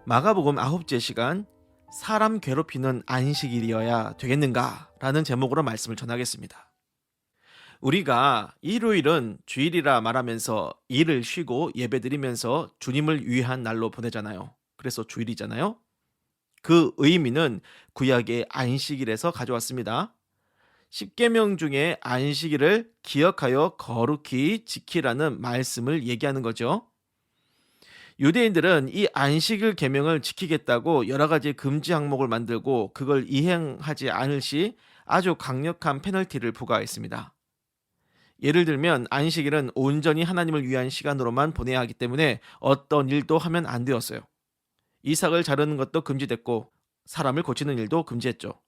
마가복음 9째 시간 사람 괴롭히는 안식일이어야 되겠는가? 라는 제목으로 말씀을 전하겠습니다. 우리가 일요일은 주일이라 말하면서 일을 쉬고 예배드리면서 주님을 위한 날로 보내잖아요. 그래서 주일이잖아요. 그 의미는 구약의 안식일에서 가져왔습니다. 십계명 중에 안식일을 기억하여 거룩히 지키라는 말씀을 얘기하는 거죠. 유대인들은 이 안식일 계명을 지키겠다고 여러 가지 금지 항목을 만들고 그걸 이행하지 않을 시 아주 강력한 페널티를 부과했습니다. 예를 들면 안식일은 온전히 하나님을 위한 시간으로만 보내야 하기 때문에 어떤 일도 하면 안 되었어요. 이삭을 자르는 것도 금지됐고 사람을 고치는 일도 금지했죠.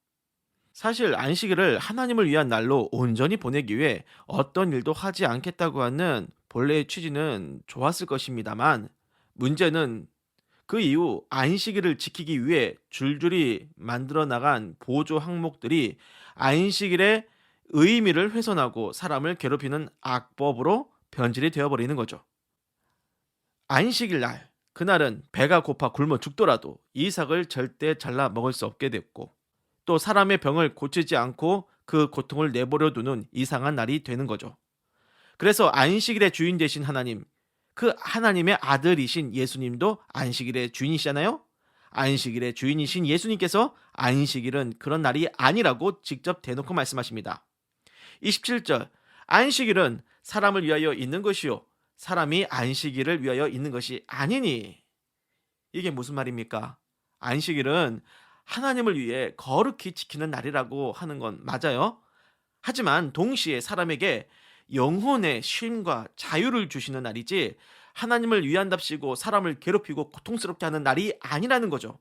사실 안식일을 하나님을 위한 날로 온전히 보내기 위해 어떤 일도 하지 않겠다고 하는 본래의 취지는 좋았을 것입니다만, 문제는 그 이후 안식일을 지키기 위해 줄줄이 만들어 나간 보조 항목들이 안식일의 의미를 훼손하고 사람을 괴롭히는 악법으로 변질이 되어버리는 거죠. 안식일 날, 그날은 배가 고파 굶어 죽더라도 이삭을 절대 잘라 먹을 수 없게 됐고, 또 사람의 병을 고치지 않고 그 고통을 내버려 두는 이상한 날이 되는 거죠. 그래서 안식일의 주인 되신 하나님, 그 하나님의 아들이신 예수님도 안식일의 주인이시잖아요. 안식일의 주인이신 예수님께서 안식일은 그런 날이 아니라고 직접 대놓고 말씀하십니다. 27절, 안식일은 사람을 위하여 있는 것이요 사람이 안식일을 위하여 있는 것이 아니니. 이게 무슨 말입니까? 안식일은 하나님을 위해 거룩히 지키는 날이라고 하는 건 맞아요. 하지만 동시에 사람에게 영혼의 쉼과 자유를 주시는 날이지 하나님을 위한답시고 사람을 괴롭히고 고통스럽게 하는 날이 아니라는 거죠.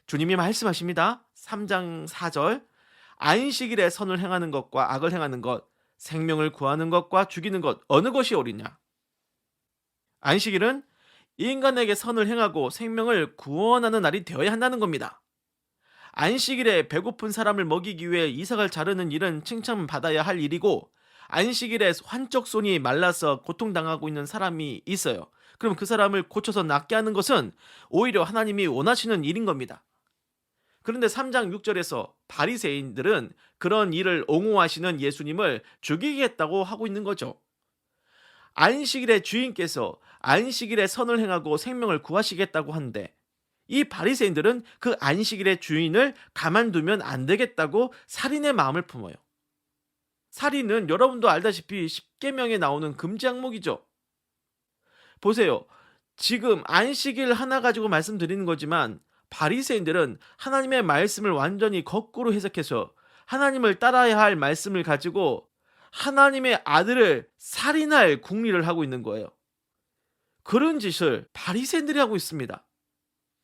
주님이 말씀하십니다. 3장 4절, 안식일에 선을 행하는 것과 악을 행하는 것, 생명을 구하는 것과 죽이는 것, 어느 것이 옳으냐? 안식일은 인간에게 선을 행하고 생명을 구원하는 날이 되어야 한다는 겁니다. 안식일에 배고픈 사람을 먹이기 위해 이삭을 자르는 일은 칭찬받아야 할 일이고, 안식일에 한쪽 손이 말라서 고통당하고 있는 사람이 있어요. 그럼 그 사람을 고쳐서 낫게 하는 것은 오히려 하나님이 원하시는 일인 겁니다. 그런데 3장 6절에서 바리새인들은 그런 일을 옹호하시는 예수님을 죽이겠다고 하고 있는 거죠. 안식일의 주인께서 안식일에 선을 행하고 생명을 구하시겠다고 하는데, 이 바리새인들은 그 안식일의 주인을 가만두면 안 되겠다고 살인의 마음을 품어요. 살인은 여러분도 알다시피 십계명에 나오는 금지 항목이죠. 보세요. 지금 안식일 하나 가지고 말씀드리는 거지만 바리새인들은 하나님의 말씀을 완전히 거꾸로 해석해서 하나님을 따라야 할 말씀을 가지고 하나님의 아들을 살인할 궁리를 하고 있는 거예요. 그런 짓을 바리새인들이 하고 있습니다.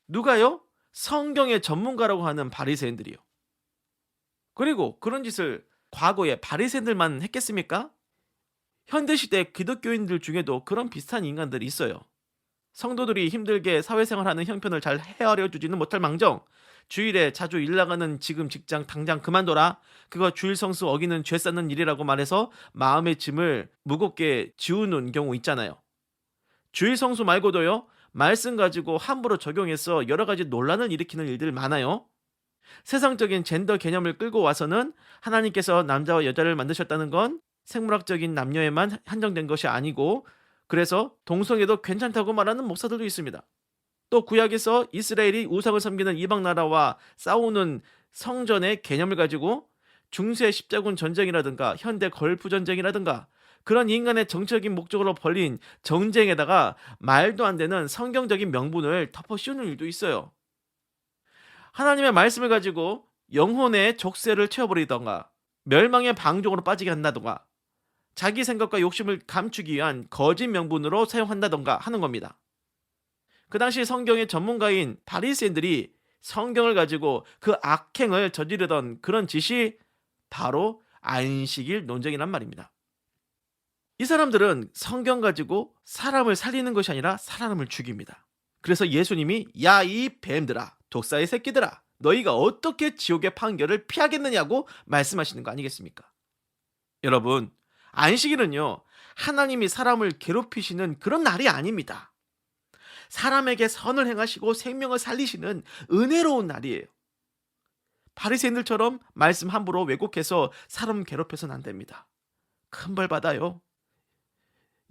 누가요? 성경의 전문가라고 하는 바리새인들이요. 그리고 그런 짓을 과거에 바리새인들만 했겠습니까? 현대시대 기독교인들 중에도 그런 비슷한 인간들이 있어요. 성도들이 힘들게 사회생활하는 형편을 잘 헤아려 주지는 못할 망정, 주일에 자주 일 나가는 지금 직장 당장 그만둬라, 그거 주일 성수 어기는 죄 쌓는 일이라고 말해서 마음의 짐을 무겁게 지우는 경우 있잖아요. 주일 성수 말고도요, 말씀 가지고 함부로 적용해서 여러 가지 논란을 일으키는 일들 많아요. 세상적인 젠더 개념을 끌고 와서는 하나님께서 남자와 여자를 만드셨다는 건 생물학적인 남녀에만 한정된 것이 아니고, 그래서 동성애도 괜찮다고 말하는 목사들도 있습니다. 또 구약에서 이스라엘이 우상을 섬기는 이방 나라와 싸우는 성전의 개념을 가지고 중세 십자군 전쟁이라든가 현대 걸프 전쟁이라든가 그런 인간의 정치적인 목적으로 벌린 전쟁에다가 말도 안 되는 성경적인 명분을 덮어 씌우는 일도 있어요. 하나님의 말씀을 가지고 영혼의 족쇄를 채워버리던가 멸망의 방종으로 빠지게 한다던가 자기 생각과 욕심을 감추기 위한 거짓 명분으로 사용한다던가 하는 겁니다. 그 당시 성경의 전문가인 바리새인들이 성경을 가지고 그 악행을 저지르던 그런 짓이 바로 안식일 논쟁이란 말입니다. 이 사람들은 성경 가지고 사람을 살리는 것이 아니라 사람을 죽입니다. 그래서 예수님이 야 이 뱀들아, 독사의 새끼들아, 너희가 어떻게 지옥의 판결을 피하겠느냐고 말씀하시는 거 아니겠습니까? 여러분, 안식일은요, 하나님이 사람을 괴롭히시는 그런 날이 아닙니다. 사람에게 선을 행하시고 생명을 살리시는 은혜로운 날이에요. 바리새인들처럼 말씀 함부로 왜곡해서 사람 괴롭혀서는 안 됩니다. 큰 벌 받아요.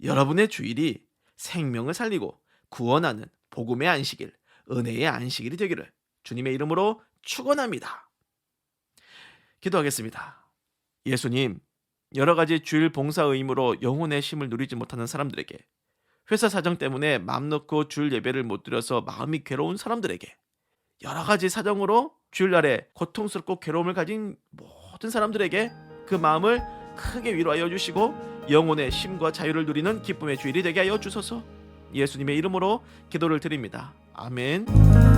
여러분의 주일이 생명을 살리고 구원하는 복음의 안식일, 은혜의 안식일이 되기를 주님의 이름으로 축원합니다. 기도하겠습니다. 예수님, 여러 가지 주일 봉사 의무로 영혼의 쉼을 누리지 못하는 사람들에게, 회사 사정 때문에 마음 놓고 주일 예배를 못 드려서 마음이 괴로운 사람들에게, 여러 가지 사정으로 주일날에 고통스럽고 괴로움을 가진 모든 사람들에게 그 마음을 크게 위로하여 주시고 영혼의 쉼과 자유를 누리는 기쁨의 주일이 되게 하여 주소서. 예수님의 이름으로 기도를 드립니다. 아멘.